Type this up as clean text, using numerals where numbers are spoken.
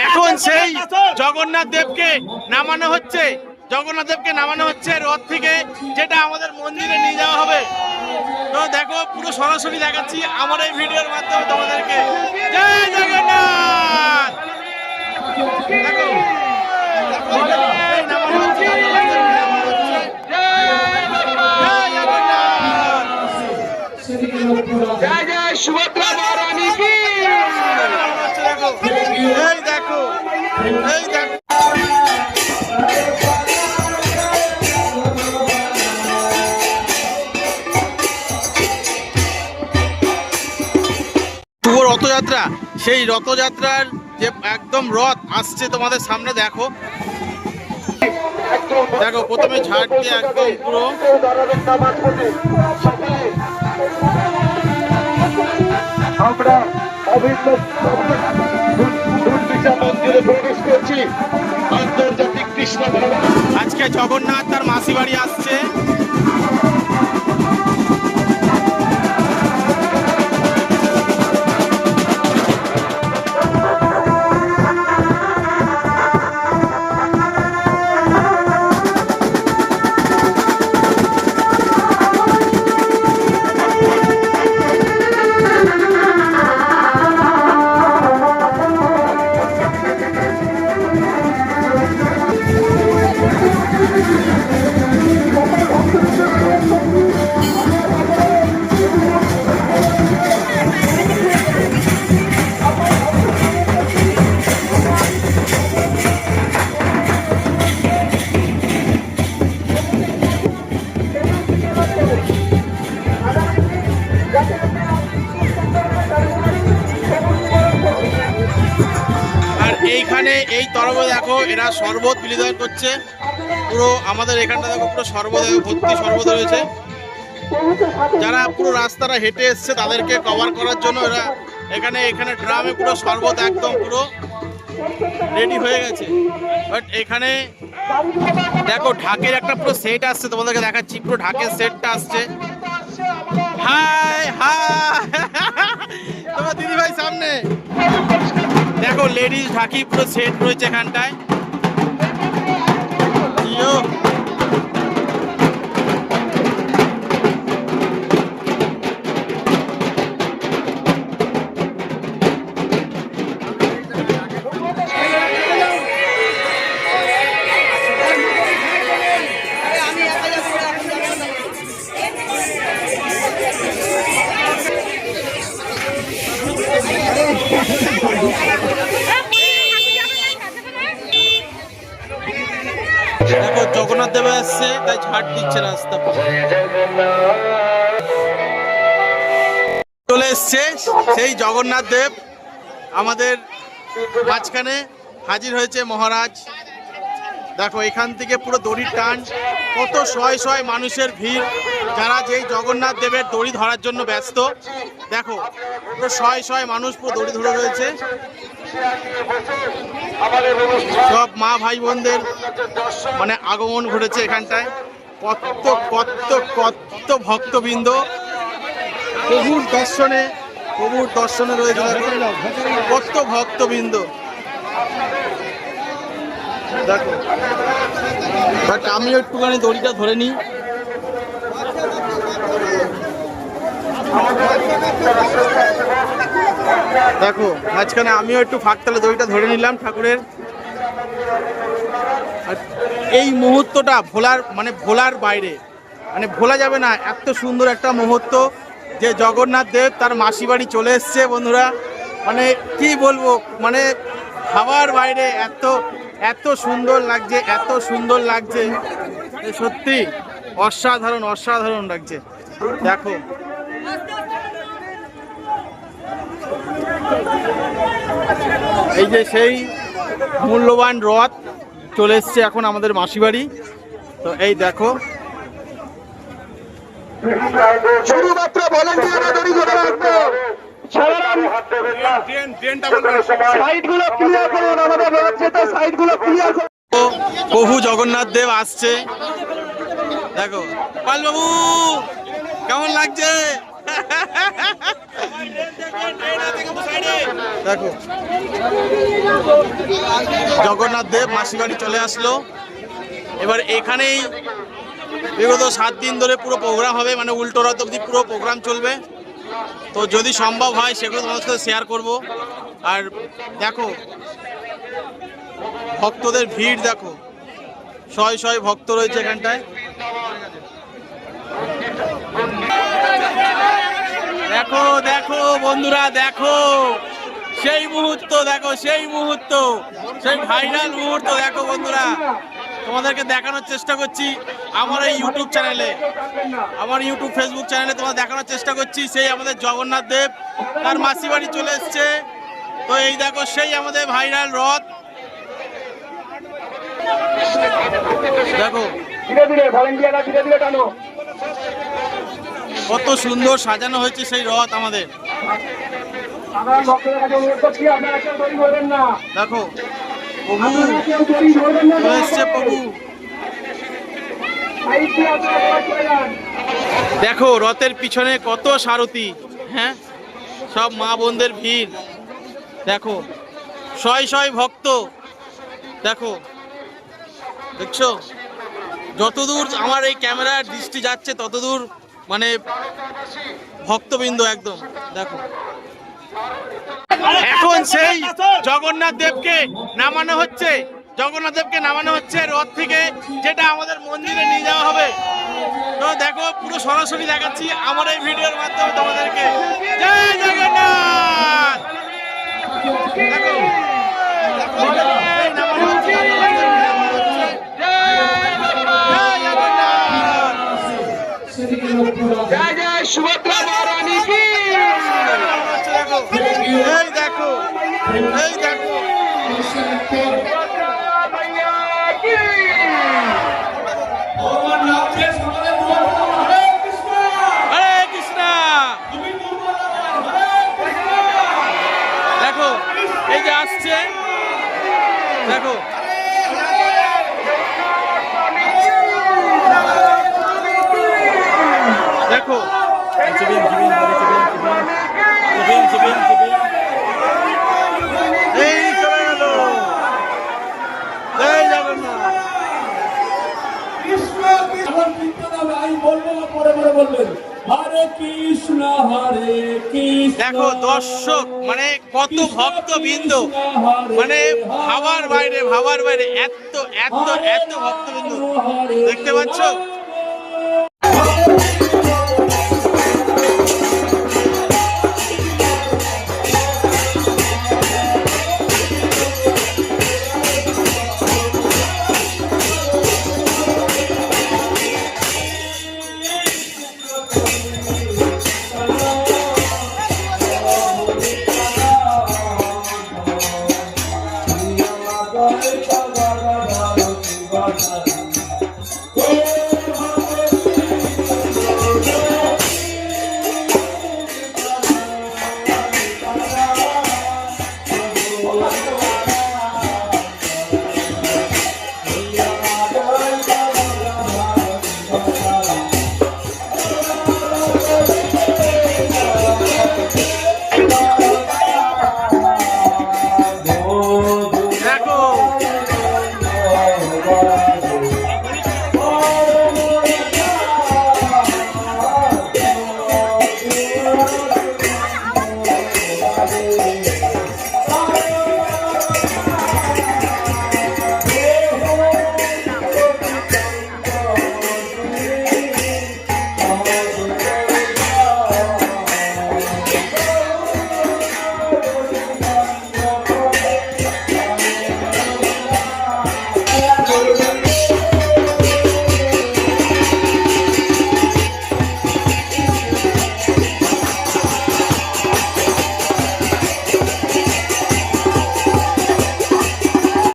এখন সেই জগন্নাথ দেবকে নামানো হচ্ছে, রথ থেকে, যেটা আমাদের মন্দিরে নিয়ে যাওয়া হবে। তো দেখো, পুরো সরাসরি দেখাচ্ছি আমার এই ভিডিওর মাধ্যমে তোমাদেরকে। জয় জগন্নাথ। দেখো নামানো হচ্ছে, জয় জয় সুভদ্রা মহারানী কি। এই দেখো, এই দেখো, শুভ রথযাত্রা। সেই রথযাত্রার যে একদম রথ আসছে তোমাদের সামনে। দেখো দেখো, প্রথমে ঝাড় দিয়ে একদম পুরো আমরা মন্দিরে প্রবেশ করছি। আন্তর্জাতিক কৃষ্ণ ভবন। আজকে জগন্নাথ তার মাসি বাড়ি আসছে। এইখানে এই তরফে দেখো, এরা শরবত বিলিদান করছে। পুরো আমাদের এখানটা দেখো, পুরো শরবত ভর্তি শরবত রয়েছে। যারা পুরো রাস্তাটা হেঁটে এসছে তাদেরকে কভার করার জন্য এরা এখানে ড্রামে পুরো শরবত একদম পুরো রেডি হয়ে গেছে। বাট এখানে দেখো, ঢাকের একটা পুরো সেট আসছে, তোমাদেরকে দেখাচ্ছি। পুরো ঢাকের সেটটা আসছে। হাই হাই, তোমার দিদিভাই সামনে দেখো, লেডিস ঢাকি পুরো সেট রয়েছে এখানটায়। দেখো, জগন্নাথ দেব আসছে, তাই ঝাড় দিচ্ছে রাস্তা। চলে এসছে সেই জগন্নাথ দেব, আমাদের মাঝখানে হাজির হয়েছে মহারাজ। দেখো, এখান থেকে পুরো দড়ির টান, কত শয় শয় মানুষের ভিড়, যারা যেই জগন্নাথ দেবের দড়ি ধরার জন্য ব্যস্ত। দেখো, পুরো শয় শয় মানুষ পুরো দড়ি ধরে রয়েছে। সব মা ভাই বোনদের মানে আগমন ঘটেছে এখানটায়। কত কত কত ভক্তবৃন্দ প্রভুর দর্শনে রয়েছে। কত ভক্তবৃন্দ দেখো। বাট আমি একটুখানি দড়িটা ধরে নিই। দেখো, মাঝখানে আমিও একটু ফাঁক তালে দড়িটা ধরে নিলাম ঠাকুরের। আর এই মুহূর্তটা ভোলার বাইরে, মানে ভোলা যাবে না। এত সুন্দর একটা মুহূর্ত যে জগন্নাথ দেব তার মাসি বাড়ি চলে এসছে বন্ধুরা। মানে কি বলবো, মানে ভাবার বাইরে, এত সুন্দর লাগছে, এত সুন্দর লাগছে, সত্যি অসাধারণ লাগছে। দেখো, এই যে সেই মূল্যবান রথ চলে এসছে এখন আমাদের মাসি বাড়ি। তো এই দেখো, শুধুমাত্র ভলান্টিয়াররা দড়ি ধরে রাখবে। প্রভু জগন্নাথ দেব আসছে। দেখো, পাল বাবু কেমন লাগছে? দেখো জগন্নাথ দেব মাসি বাড়ি চলে আসলো। এবার এখানেই বিগত 7 দিন ধরে পুরো প্রোগ্রাম হবে, মানে উল্টো রথ অবধি পুরো প্রোগ্রাম চলবে। তো যদি সম্ভব হয় সেগুলো তোমাদের সাথে শেয়ার করব। আর দেখো ভক্তদের ভিড়, দেখো শয় শয় ভক্ত রয়েছে এখানটায়। দেখো দেখো বন্ধুরা, দেখো সেই মুহূর্ত, দেখো সেই মুহূর্ত, সেই ভাইরাল মুহূর্ত। দেখো বন্ধুরা, তোমাদেরকে দেখানোর চেষ্টা করছি আমার এই ইউটিউব চ্যানেলে, আমার ইউটিউব ফেসবুক চ্যানেলে তোমাদের দেখানোর চেষ্টা করছি। সেই আমাদের জগন্নাথ দেব তার মাসি বাড়ি চলে এসছে। তো এই দেখো সেই আমাদের ভাইরাল রথ, দেখো কত সুন্দর সাজানো হয়েছে সেই রথ আমাদের। দেখো প্রভু চলে এসছে, প্রভু। দেখো রথের পিছনে কত সারথি, হ্যাঁ সব মা বোনদের ভিড়। দেখো শয় শয় ভক্ত, দেখো দেখছো যতদূর আমার এই ক্যামেরার দৃষ্টি যাচ্ছে ততদূর মানে ভক্তবৃন্দ একদম। দেখো এখন সেই জগন্নাথ দেবকে নামানো হচ্ছে, জগন্নাথ দেবকে নামানো হচ্ছে রথ থেকে, যেটা আমাদের মন্দিরে নিয়ে যাওয়া হবে। তো দেখো পুরো সরাসরি দেখাচ্ছি আমার এই ভিডিওর মাধ্যমে তোমাদেরকে। জয় জগন্নাথ। দেখো নামানো হচ্ছে, জয় জয় সুভদ্রা মহারানী কি। এই দেখো, এই দেখো হরে কৃষ্ণ। দেখো এই যে আসছে, দেখো দেখো এই চলে গেল। জয় জগন্নাথ। দেখো দর্শক মানে কত ভক্তবৃন্দ, মানে ভাবার বাইরে, ভাবার বাইরে এত এত এত ভক্তবৃন্দ দেখতে পাচ্ছ। Bye.